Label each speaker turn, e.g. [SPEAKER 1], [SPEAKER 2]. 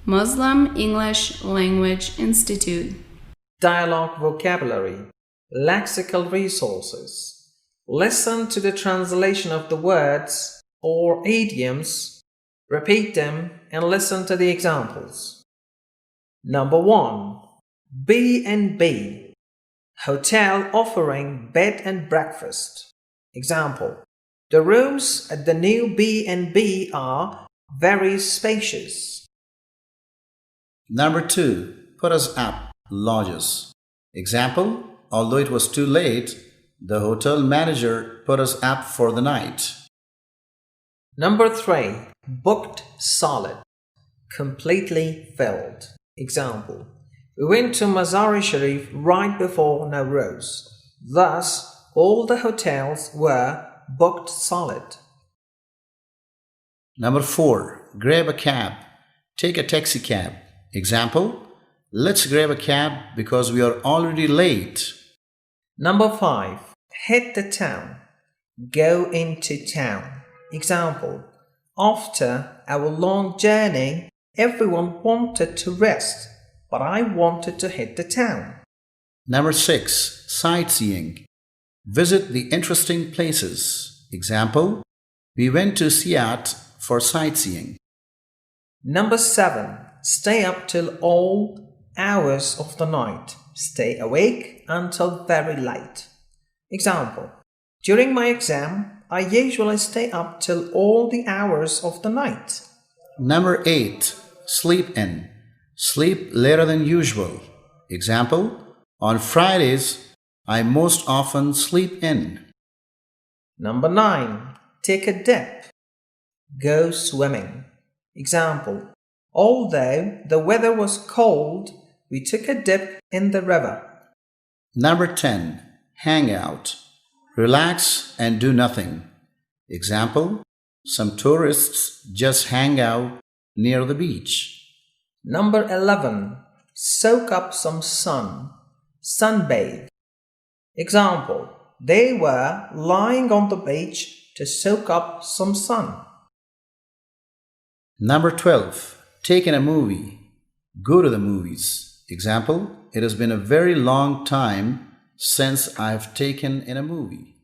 [SPEAKER 1] Muslim English Language Institute.
[SPEAKER 2] Dialogue vocabulary, lexical resources. Listen to the translation of the words or idioms, repeat them and listen to the examples. Number 1. B&B, hotel offering bed and breakfast. Example: the rooms at the new B&B are very spacious.
[SPEAKER 3] Number 2. Put us up, lodges. Example: although it was too late, the hotel manager put us up for the night.
[SPEAKER 2] Number 3. Booked solid, completely filled. Example: we went to Mazar-e-Sharif right before Now Roz. Thus, all the hotels were booked solid.
[SPEAKER 3] Number 4. Grab a cab. Take a taxicab. Example: let's grab a cab because we are already late.
[SPEAKER 2] Number 5. Hit the town, go into town. Example: after our long journey, everyone wanted to rest, but I wanted to hit the town.
[SPEAKER 3] Number 6. Sightseeing. Visit the interesting places. Example: we went to Siat for sightseeing.
[SPEAKER 2] Number 7. Stay up till all hours of the night. Stay awake until very late. Example: during my exam, I usually stay up till all the hours of the night.
[SPEAKER 3] Number 8. Sleep in. Sleep later than usual. Example: on Fridays, I most often sleep in.
[SPEAKER 2] Number 9. Take a dip, go swimming. Example: although the weather was cold, we took a dip in the river.
[SPEAKER 3] Number 10. Hang out. Relax and do nothing. Example: some tourists just hang out near the beach.
[SPEAKER 2] Number 11. Soak up some sun, sunbathe. Example: they were lying on the beach to soak up some sun.
[SPEAKER 3] Number 12. Take in a movie. Go to the movies. Example: it has been a very long time since I've taken in a movie.